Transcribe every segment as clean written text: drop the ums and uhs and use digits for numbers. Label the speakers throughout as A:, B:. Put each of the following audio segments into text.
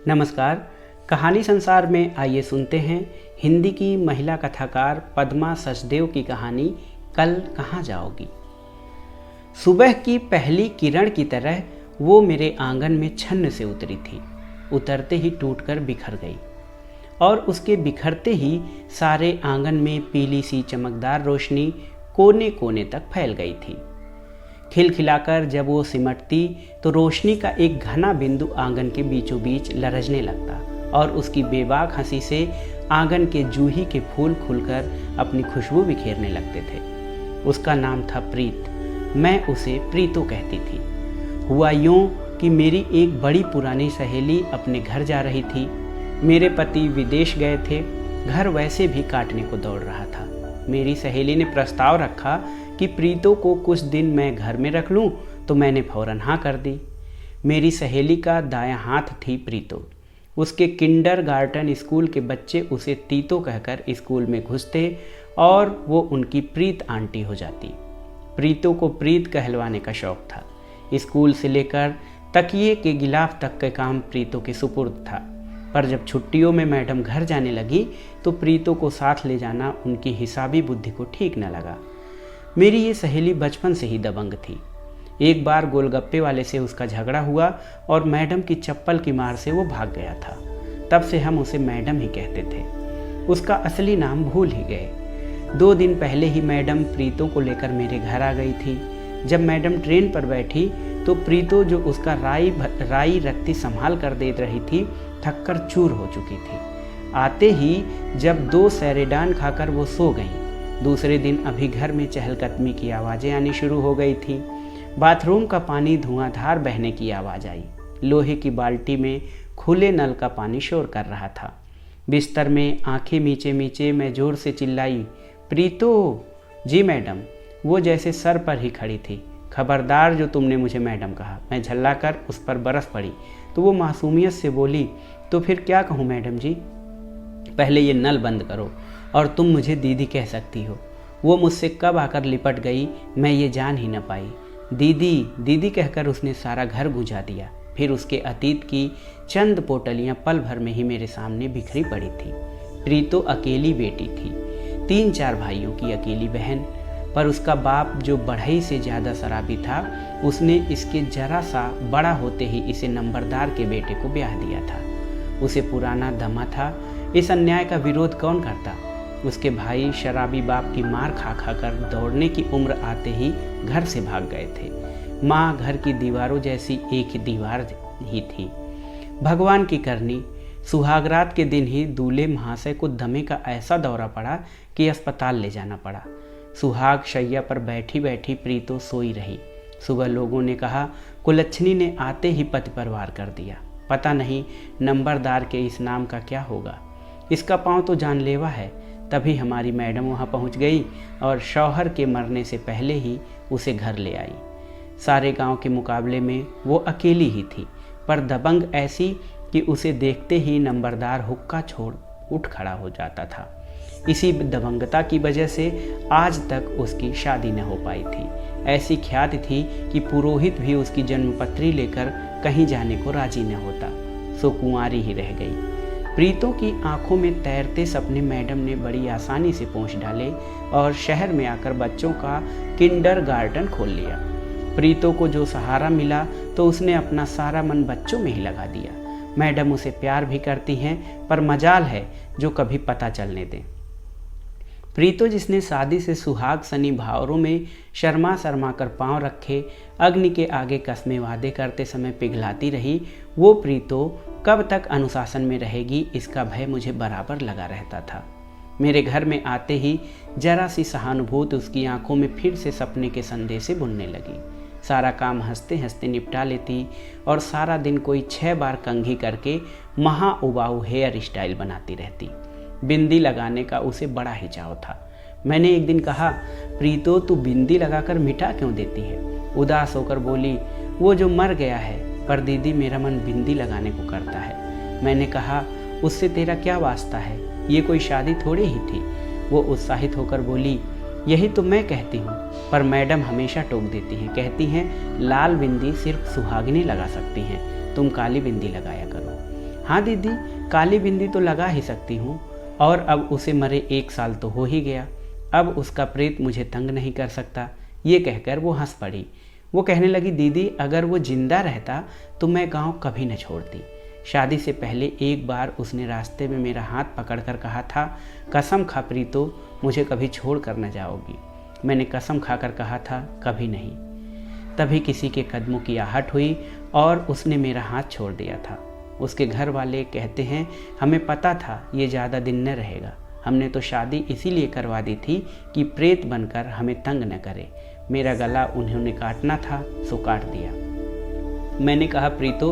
A: नमस्कार। कहानी संसार में आइए सुनते हैं हिंदी की महिला कथाकार पद्मा सचदेव की कहानी कल कहाँ जाओगी। सुबह की पहली किरण की तरह वो मेरे आंगन में छन्न से उतरी थी। उतरते ही टूटकर बिखर गई और उसके बिखरते ही सारे आंगन में पीली सी चमकदार रोशनी कोने कोने तक फैल गई थी। खिलखिलाकर जब वो सिमटती तो रोशनी का एक घना बिंदु आंगन के बीचों बीच लरजने लगता और उसकी बेबाक हंसी से आंगन के जूही के फूल खुलकर अपनी खुशबू बिखेरने लगते थे। उसका नाम था प्रीत। मैं उसे प्रीतो कहती थी। हुआ यूं कि मेरी एक बड़ी पुरानी सहेली अपने घर जा रही थी। मेरे पति विदेश गए थे। घर वैसे भी काटने को दौड़ रहा था। मेरी सहेली ने प्रस्ताव रखा कि प्रीतो को कुछ दिन मैं घर में रख लूं, तो मैंने फौरन हाँ कर दी। मेरी सहेली का दायां हाथ थी प्रीतो। उसके किंडरगार्टन स्कूल के बच्चे उसे तीतो कहकर स्कूल में घुसते और वो उनकी प्रीत आंटी हो जाती। प्रीतो को प्रीत कहलवाने का शौक था। स्कूल से लेकर तकिए के गिलाफ तक का काम प्रीतो के सुपुर्द था। पर जब छुट्टियों में मैडम घर जाने लगी तो प्रीतो को साथ ले जाना उनकी हिसाबी बुद्धि को ठीक न लगा। मेरी ये सहेली बचपन से ही दबंग थी। एक बार गोलगप्पे वाले से उसका झगड़ा हुआ और मैडम की चप्पल की मार से वो भाग गया था। तब से हम उसे मैडम ही कहते थे। उसका असली नाम भूल ही गए। 2 दिन पहले ही मैडम प्रीतो को लेकर मेरे घर आ गई थी। जब मैडम ट्रेन पर बैठी तो प्रीतो, जो उसका राई रत्ती संभाल कर दे रही थी, थककर चूर हो चुकी थी। आते ही जब 2 सैरेडान खाकर वो सो गईं। दूसरे दिन अभी घर में चहलकदमी की आवाज़ें आनी शुरू हो गई थी। बाथरूम का पानी धुआंधार बहने की आवाज़ आई। लोहे की बाल्टी में खुले नल का पानी शोर कर रहा था। बिस्तर में आंखें मीचे मीचे मैं जोर से चिल्लाई, प्रीतो। जी मैडम। वो जैसे सर पर ही खड़ी थी। खबरदार जो तुमने मुझे मैडम कहा। मैं झल्लाकर उस पर बरस पड़ी तो वो मासूमियत से बोली, तो फिर क्या कहूँ मैडम जी। पहले ये नल बंद करो और तुम मुझे दीदी कह सकती हो। वो मुझसे कब आकर लिपट गई मैं ये जान ही न पाई। दीदी दीदी कहकर उसने सारा घर बुझा दिया। फिर उसके अतीत की चंद पोटलियाँ पल भर में ही मेरे सामने बिखरी पड़ी थी। प्रीतो अकेली बेटी थी, 3-4 भाइयों की अकेली बहन। पर उसका बाप जो बढ़ई से ज़्यादा शराबी था, उसने इसके जरा सा बड़ा होते ही इसे नंबरदार के बेटे को ब्याह दिया था। उसे पुराना दमा था। इस अन्याय का विरोध कौन करता। उसके भाई शराबी बाप की मार खा खा कर दौड़ने की उम्र आते ही घर से भाग गए थे। माँ घर की दीवारों जैसी एक ही दीवार ही थी। भगवान की करनी, सुहागरात के दिन ही दूल्हे महाशय को दमे का ऐसा दौरा पड़ा कि अस्पताल ले जाना पड़ा। सुहाग शैया पर बैठी बैठी प्रीतो सोई रही। सुबह लोगों ने कहा कुलच्छनी ने आते ही पति पर वार कर दिया। पता नहीं नंबरदार के इस नाम का क्या होगा। इसका पाँव तो जानलेवा है। तभी हमारी मैडम वहाँ पहुँच गई और शौहर के मरने से पहले ही उसे घर ले आई। सारे गांव के मुकाबले में वो अकेली ही थी, पर दबंग ऐसी कि उसे देखते ही नंबरदार हुक्का छोड़ उठ खड़ा हो जाता था। इसी दबंगता की वजह से आज तक उसकी शादी न हो पाई थी। ऐसी ख्याति थी कि पुरोहित भी उसकी जन्मपत्री लेकर कहीं जाने को राजी न होता, सो कुंवारी ही रह गई। प्रीतो की आंखों में तैरते सपने मैडम ने बड़ी आसानी से पोंछ डाले और शहर में आकर बच्चों का किंडरगार्टन खोल लिया। प्रीतो को जो सहारा मिला तो उसने अपना सारा मन बच्चों में ही लगा दिया। मैडम उसे प्यार भी करती हैं, पर मजाल है जो कभी पता चलने दें। प्रीतो, जिसने शादी से सुहाग सनी भावरों में शर्मा शर्मा कर पाँव रखे, अग्नि के आगे कसमे वादे करते समय पिघलाती रही, वो प्रीतो कब तक अनुशासन में रहेगी इसका भय मुझे बराबर लगा रहता था। मेरे घर में आते ही जरा सी सहानुभूति उसकी आंखों में फिर से सपने के संदेशे बुनने लगी। सारा काम हंसते हंसते निपटा लेती और सारा दिन कोई 6 बार कंघी करके महा उबाऊ हेयर स्टाइल बनाती रहती। बिंदी लगाने का उसे बड़ा ही चाव था। मैंने एक दिन कहा, प्रीतो तू बिंदी लगाकर मिटा क्यों देती है। उदास होकर बोली, वो जो मर गया है, पर दीदी मेरा मन बिंदी लगाने को करता है। मैंने कहा, उससे तेरा क्या वास्ता है, ये कोई शादी थोड़ी ही थी। वो उत्साहित होकर बोली, यही तो मैं कहती हूँ, पर मैडम हमेशा टोक देती हैं। कहती हैं लाल बिंदी सिर्फ सुहागिनें लगा सकती हैं, तुम काली बिंदी लगाया करो। हाँ दीदी, काली बिंदी तो लगा ही सकती हूँ, और अब उसे मरे 1 साल तो हो ही गया, अब उसका प्रेत मुझे तंग नहीं कर सकता। ये कहकर वो हंस पड़ी। वो कहने लगी, दीदी अगर वो जिंदा रहता तो मैं गांव कभी न छोड़ती। शादी से पहले एक बार उसने रास्ते में मेरा हाथ पकड़कर कहा था, कसम खा प्रीतो, मुझे कभी छोड़ कर न जाओगी। मैंने कसम खाकर कहा था, कभी नहीं। तभी किसी के कदमों की आहट हुई और उसने मेरा हाथ छोड़ दिया था। उसके घर वाले कहते हैं, हमें पता था ये ज़्यादा दिन न रहेगा, हमने तो शादी इसीलिए करवा दी थी कि प्रेत बनकर हमें तंग न करे। मेरा गला उन्होंने काटना था सो काट दिया। मैंने कहा, प्रीतो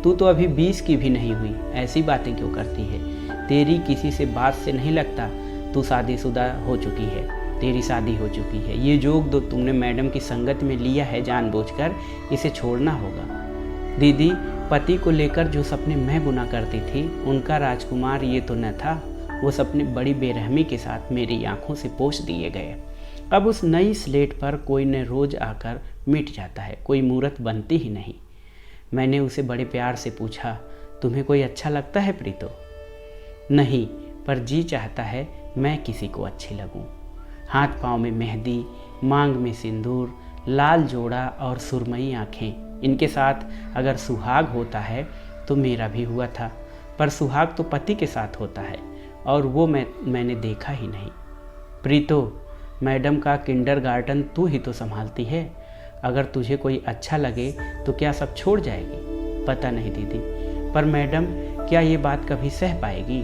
A: तू तो अभी 20 की भी नहीं हुई, ऐसी बातें क्यों करती है? तेरी किसी से बात से नहीं लगता तू शादीशुदा हो चुकी है, तेरी शादी हो चुकी है। ये जोग तो तुमने मैडम की संगत में लिया है जानबूझकर, इसे छोड़ना होगा। दीदी पति को लेकर जो सपने मैं बुना करती थी उनका राजकुमार ये तो न था। वो सपने बड़ी बेरहमी के साथ मेरी आंखों से पोंछ दिए गए। अब उस नई स्लेट पर कोई न रोज आकर मिट जाता है, कोई मूरत बनती ही नहीं। मैंने उसे बड़े प्यार से पूछा, तुम्हें कोई अच्छा लगता है प्रीतो? नहीं, पर जी चाहता है मैं किसी को अच्छी लगूं। हाथ पाँव में मेहंदी, मांग में सिंदूर, लाल जोड़ा और सुरमई आँखें, इनके साथ अगर सुहाग होता है तो मेरा भी हुआ था। पर सुहाग तो पति के साथ होता है और वो मैंने देखा ही नहीं। प्रीतो, मैडम का किंडरगार्टन तू ही तो संभालती है, अगर तुझे कोई अच्छा लगे तो क्या सब छोड़ जाएगी? पता नहीं दीदी, पर मैडम क्या ये बात कभी सह पाएगी?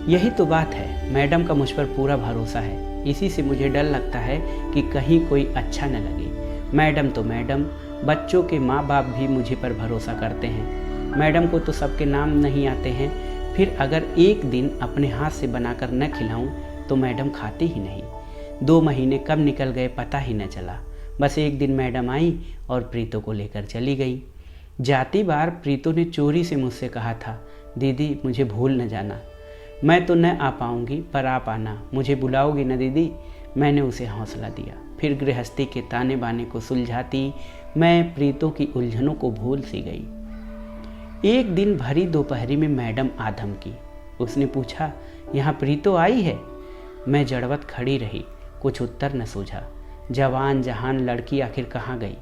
A: यही तो बात है, मैडम का मुझ पर पूरा भरोसा है, इसी से मुझे डर लगता है कि कहीं कोई अच्छा न लगे। मैडम तो मैडम, बच्चों के माँ बाप भी मुझे पर भरोसा करते हैं। मैडम को तो सबके नाम नहीं आते हैं, फिर अगर एक दिन अपने हाथ से बनाकर न खिलाऊं तो मैडम खाती ही नहीं। 2 महीने कब निकल गए पता ही न चला। बस एक दिन मैडम आई और प्रीतो को लेकर चली गई। जाती बार प्रीतो ने चोरी से मुझसे कहा था, दीदी मुझे भूल न जाना। मैं तो न आ पाऊँगी, पर आप आना, मुझे बुलाओगी न दीदी? मैंने उसे हौसला दिया। फिर गृहस्थी के ताने बाने को सुलझाती मैं प्रीतो की उलझनों को भूल सी गई। एक दिन भरी दोपहरी में मैडम आधम की। उसने पूछा, यहाँ प्रीतो आई है? मैं जड़वत खड़ी रही, कुछ उत्तर न सूझा। जवान जहान लड़की आखिर कहाँ गई?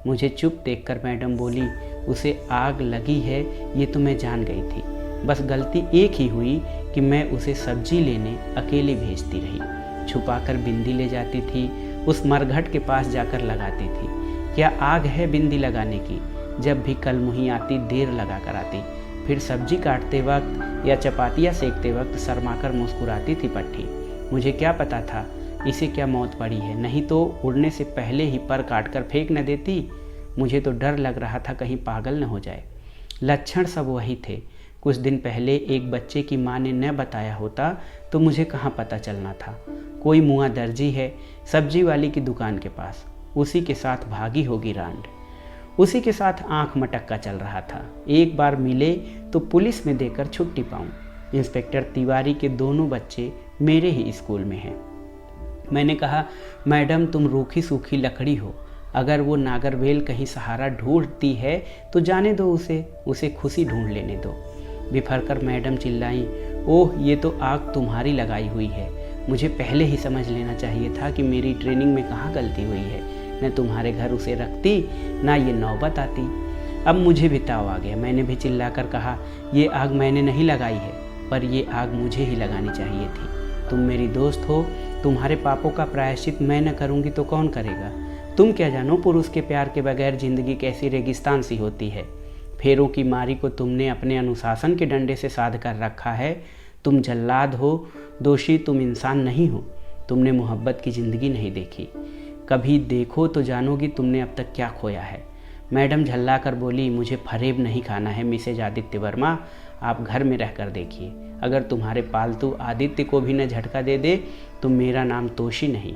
A: मुझे चुप देखकर मैडम बोली, उसे आग लगी है ये तो मैं जान गई थी, बस गलती एक ही हुई कि मैं उसे सब्जी लेने अकेले भेजती रही। छुपाकर बिंदी ले जाती थी, उस मरघट के पास जाकर लगाती थी। क्या आग है बिंदी लगाने की? जब भी कल मुही आती देर लगा कर आती। फिर सब्जी काटते वक्त या चपातियाँ सेकते वक्त शर्माकर मुस्कुराती थी पट्टी। मुझे क्या पता था इसे क्या मौत पड़ी है, नहीं तो उड़ने से पहले ही पर काट कर फेंक न देती। मुझे तो डर लग रहा था कहीं पागल न हो जाए। लक्षण सब वही थे। कुछ दिन पहले एक बच्चे की माँ ने न बताया होता तो मुझे कहाँ पता चलना था। कोई मुआ दर्जी है सब्जी वाली की दुकान के पास, उसी के साथ भागी होगी रांड। उसी के साथ आंख मटक्का चल रहा था। एक बार मिले तो पुलिस में देकर छुट्टी पाऊँ। इंस्पेक्टर तिवारी के दोनों बच्चे मेरे ही स्कूल में हैं। मैंने कहा, मैडम तुम रूखी सूखी लकड़ी हो, अगर वो नागरवेल कहीं सहारा ढूंढती है तो जाने दो उसे खुशी ढूंढ लेने दो। बिफरकर मैडम चिल्लाई, ओह ये तो आग तुम्हारी लगाई हुई है। मुझे पहले ही समझ लेना चाहिए था कि मेरी ट्रेनिंग में कहाँ गलती हुई है। न तुम्हारे घर उसे रखती ना ये नौबत आती। अब मुझे भी ताव आ गया। मैंने भी चिल्लाकर कहा, ये आग मैंने नहीं लगाई है, पर ये आग मुझे ही लगानी चाहिए थी। तुम मेरी दोस्त हो, तुम्हारे पापों का प्रायश्चित मैं न करूँगी तो कौन करेगा? तुम क्या जानो पुरुष के प्यार के बगैर जिंदगी कैसी रेगिस्तान सी होती है। फेरों की मारी को तुमने अपने अनुशासन के डंडे से साध कर रखा है। तुम जल्लाद हो, दोषी तुम इंसान नहीं हो। तुमने मोहब्बत की ज़िंदगी नहीं देखी। कभी देखो तो जानोगी तुमने अब तक क्या खोया है। मैडम झल्ला कर बोली, मुझे फरेब नहीं खाना है मिसेज आदित्य वर्मा, आप घर में रह कर देखिए। अगर तुम्हारे पालतू आदित्य को भी न झटका दे दे तो मेरा नाम तोशी नहीं।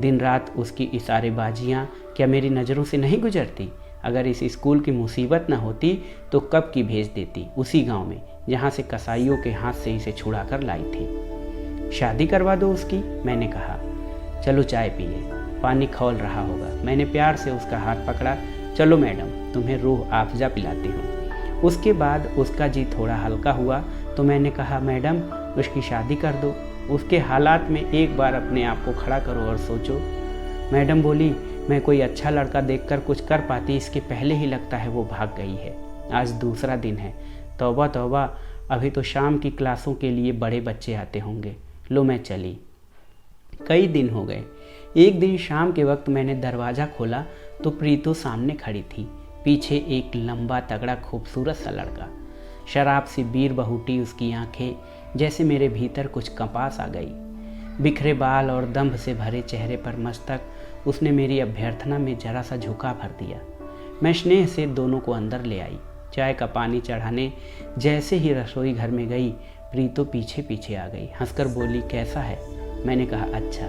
A: दिन रात उसकी इशारेबाजियाँ क्या मेरी नज़रों से नहीं गुजरती? अगर इस स्कूल की मुसीबत न होती तो कब की भेज देती उसी गांव में जहाँ से कसाईयों के हाथ से इसे छुड़ा कर लाई थी। शादी करवा दो उसकी, मैंने कहा। चलो चाय पिए, पानी खौल रहा होगा। मैंने प्यार से उसका हाथ पकड़ा। चलो मैडम, तुम्हें रूह अफ़ज़ा पिलाती हूँ। उसके बाद उसका जी थोड़ा हल्का हुआ तो मैंने कहा, मैडम उसकी शादी कर दो, उसके हालात में एक बार अपने आप को खड़ा करो और सोचो। मैडम बोली, मैं कोई अच्छा लड़का देखकर कुछ कर पाती, इसके पहले ही लगता है वो भाग गई है। आज दूसरा दिन है। तौबा तौबा, अभी तो शाम की क्लासों के लिए बड़े बच्चे आते होंगे। लो मैं चली। कई दिन हो गए। एक दिन शाम के वक्त मैंने दरवाज़ा खोला तो प्रीतो सामने खड़ी थी। पीछे एक लंबा तगड़ा खूबसूरत सा लड़का। शराब सी बीर बहुटी उसकी आंखें, जैसे मेरे भीतर कुछ कपास आ गई। बिखरे बाल और दंभ से भरे चेहरे पर मस्तक उसने मेरी अभ्यर्थना में जरा सा झुका भर दिया। मैं स्नेह से दोनों को अंदर ले आई। चाय का पानी चढ़ाने जैसे ही रसोई घर में गई, प्रीतो पीछे पीछे आ गई। हंसकर बोली, कैसा है? मैंने कहा, अच्छा।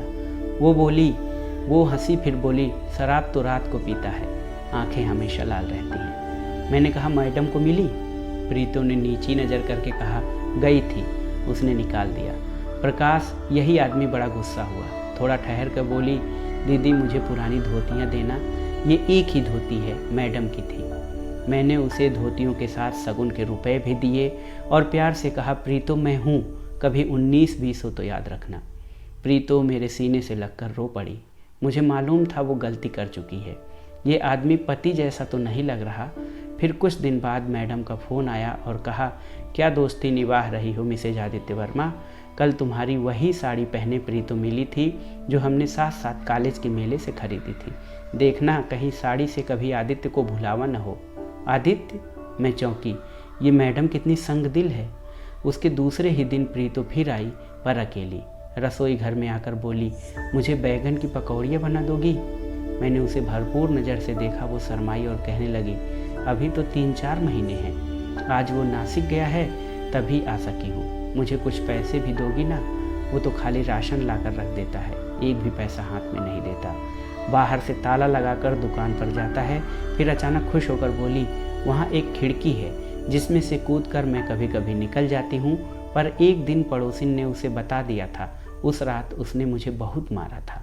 A: वो हंसी, फिर बोली, शराब तो रात को पीता है, आंखें हमेशा लाल रहती हैं। मैंने कहा, मैडम को मिली? प्रीतो ने नीची नज़र करके कहा, गई थी, उसने निकाल दिया। प्रकाश, यही आदमी बड़ा गुस्सा हुआ। थोड़ा ठहर कर बोली, दीदी मुझे पुरानी धोतियाँ देना, ये एक ही धोती है, मैडम की थी। मैंने उसे धोतियों के साथ सगुन के रुपए भी दिए और प्यार से कहा, प्रीतो मैं हूँ, कभी 19-20 हो तो याद रखना। प्रीतो मेरे सीने से लगकर रो पड़ी। मुझे मालूम था वो गलती कर चुकी है। ये आदमी पति जैसा तो नहीं लग रहा। फिर कुछ दिन बाद मैडम का फ़ोन आया और कहा, क्या दोस्ती निभाह रही हो मिसेज आदित्य वर्मा? कल तुम्हारी वही साड़ी पहने प्रीतो मिली थी जो हमने साथ साथ कॉलेज के मेले से खरीदी थी। देखना कहीं साड़ी से कभी आदित्य को भुलावा न हो। आदित्य? मैं चौंकी। ये मैडम कितनी संग दिल है। उसके दूसरे ही दिन प्रीतो फिर आई, पर अकेली। रसोई घर में आकर बोली, मुझे बैगन की पकौड़ियाँ बना दोगी? मैंने उसे भरपूर नज़र से देखा। वो शर्माई और कहने लगी, अभी तो 3-4 महीने हैं, आज वो नासिक गया है तभी आ सकी हूँ। मुझे कुछ पैसे भी दोगी ना? वो तो खाली राशन लाकर रख देता है, एक भी पैसा हाथ में नहीं देता। बाहर से ताला लगाकर दुकान पर जाता है। फिर अचानक खुश होकर बोली, वहाँ एक खिड़की है जिसमें से कूदकर मैं कभी कभी निकल जाती हूँ, पर एक दिन पड़ोसिन ने उसे बता दिया था। उस रात उसने मुझे बहुत मारा था।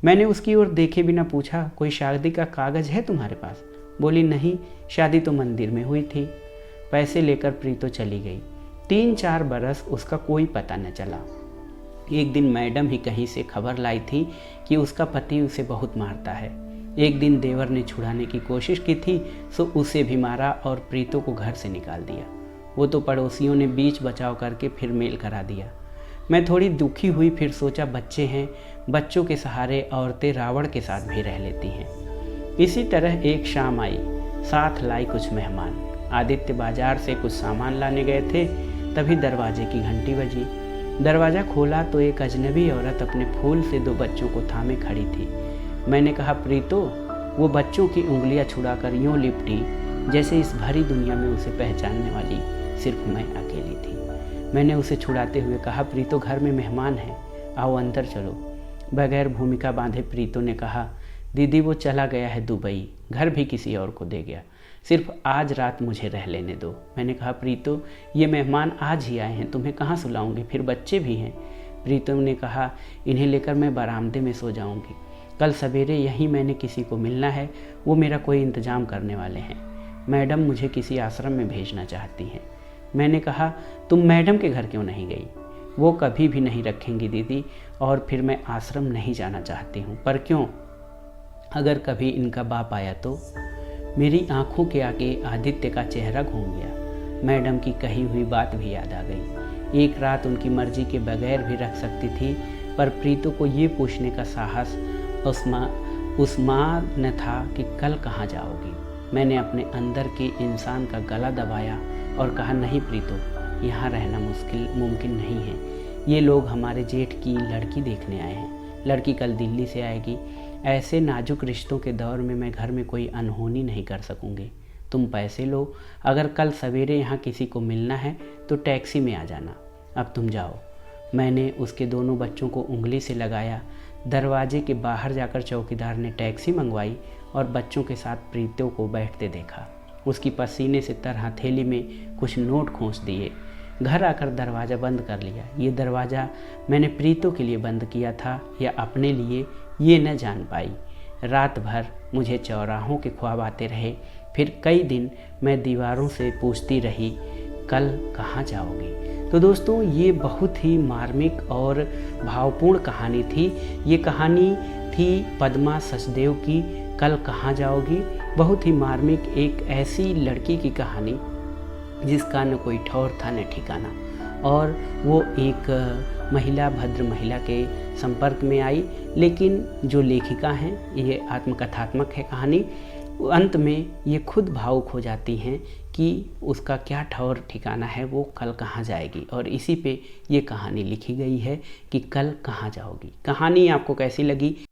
A: मैंने उसकी ओर देखे बिना पूछा, कोई शादी का कागज़ है तुम्हारे पास? बोली, नहीं, शादी तो मंदिर में हुई थी। पैसे लेकर प्रीतो चली गई। 3-4 बरस उसका कोई पता न चला। एक दिन मैडम ही कहीं से खबर लाई थी कि उसका पति उसे बहुत मारता है। एक दिन देवर ने छुड़ाने की कोशिश की थी सो उसे भी मारा और प्रीतो को घर से निकाल दिया। वो तो पड़ोसियों ने बीच बचाव करके फिर मेल करा दिया। मैं थोड़ी दुखी हुई। फिर सोचा, बच्चे हैं, बच्चों के सहारे औरतें रावण के साथ भी रह लेती हैं। इसी तरह एक शाम आई, साथ लाई कुछ मेहमान। आदित्य बाजार से कुछ सामान लाने गए थे, तभी दरवाजे की घंटी बजी। दरवाज़ा खोला तो एक अजनबी औरत अपने फूल से 2 बच्चों को थामे खड़ी थी। मैंने कहा, प्रीतो? वो बच्चों की उंगलियां छुड़ाकर यूँ लिपटी जैसे इस भरी दुनिया में उसे पहचानने वाली सिर्फ मैं अकेली थी। मैंने उसे छुड़ाते हुए कहा, प्रीतो घर में मेहमान हैं, आओ अंदर चलो। बगैर भूमिका बांधे प्रीतो ने कहा, दीदी वो चला गया है दुबई, घर भी किसी और को दे गया, सिर्फ आज रात मुझे रह लेने दो। मैंने कहा, प्रीतो ये मेहमान आज ही आए हैं, तुम्हें कहाँ सुलाऊंगी, फिर बच्चे भी हैं। प्रीतो ने कहा, इन्हें लेकर मैं बरामदे में सो जाऊंगी, कल सवेरे यहीं मैंने किसी को मिलना है, वो मेरा कोई इंतज़ाम करने वाले हैं। मैडम मुझे किसी आश्रम में भेजना चाहती हैं। मैंने कहा, तुम मैडम के घर क्यों नहीं गई? वो कभी भी नहीं रखेंगी दीदी, और फिर मैं आश्रम नहीं जाना चाहती हूँ। पर क्यों? अगर कभी इनका बाप आया तो? मेरी आंखों के आगे आदित्य का चेहरा घूम गया। मैडम की कही हुई बात भी याद आ गई। एक रात उनकी मर्जी के बगैर भी रख सकती थी, पर प्रीतो को ये पूछने का साहस उस्मान न था कि कल कहाँ जाओगी। मैंने अपने अंदर के इंसान का गला दबाया और कहा, नहीं प्रीतो, यहाँ रहना मुमकिन नहीं है। ये लोग हमारे जेठ की लड़की देखने आए हैं। लड़की कल दिल्ली से आएगी। ऐसे नाजुक रिश्तों के दौर में मैं घर में कोई अनहोनी नहीं कर सकूँगी। तुम पैसे लो, अगर कल सवेरे यहाँ किसी को मिलना है तो टैक्सी में आ जाना। अब तुम जाओ। मैंने उसके दोनों बच्चों को उंगली से लगाया। दरवाजे के बाहर जाकर चौकीदार ने टैक्सी मंगवाई और बच्चों के साथ प्रीतो को बैठते देखा। उसकी पसीने से तर हथेली में कुछ नोट खोंच दिए। घर आकर दरवाज़ा बंद कर लिया। ये दरवाज़ा मैंने प्रीतो के लिए बंद किया था या अपने लिए, ये न जान पाई। रात भर मुझे चौराहों के ख्वाब आते रहे फिर कई दिन मैं दीवारों से पूछती रही, कल कहाँ जाओगी। तो दोस्तों, ये बहुत ही मार्मिक और भावपूर्ण कहानी थी। ये कहानी थी पद्मा सचदेव की कल कहाँ जाओगी। बहुत ही मार्मिक, एक ऐसी लड़की की कहानी जिसका न कोई ठौर था न ठिकाना, और वो एक महिला, भद्र महिला के संपर्क में आई। लेकिन जो लेखिका हैं, ये आत्मकथात्मक है कहानी, अंत में ये खुद भावुक हो जाती हैं कि उसका क्या ठौर ठिकाना है, वो कल कहाँ जाएगी। और इसी पे ये कहानी लिखी गई है कि कल कहाँ जाओगी। कहानी आपको कैसी लगी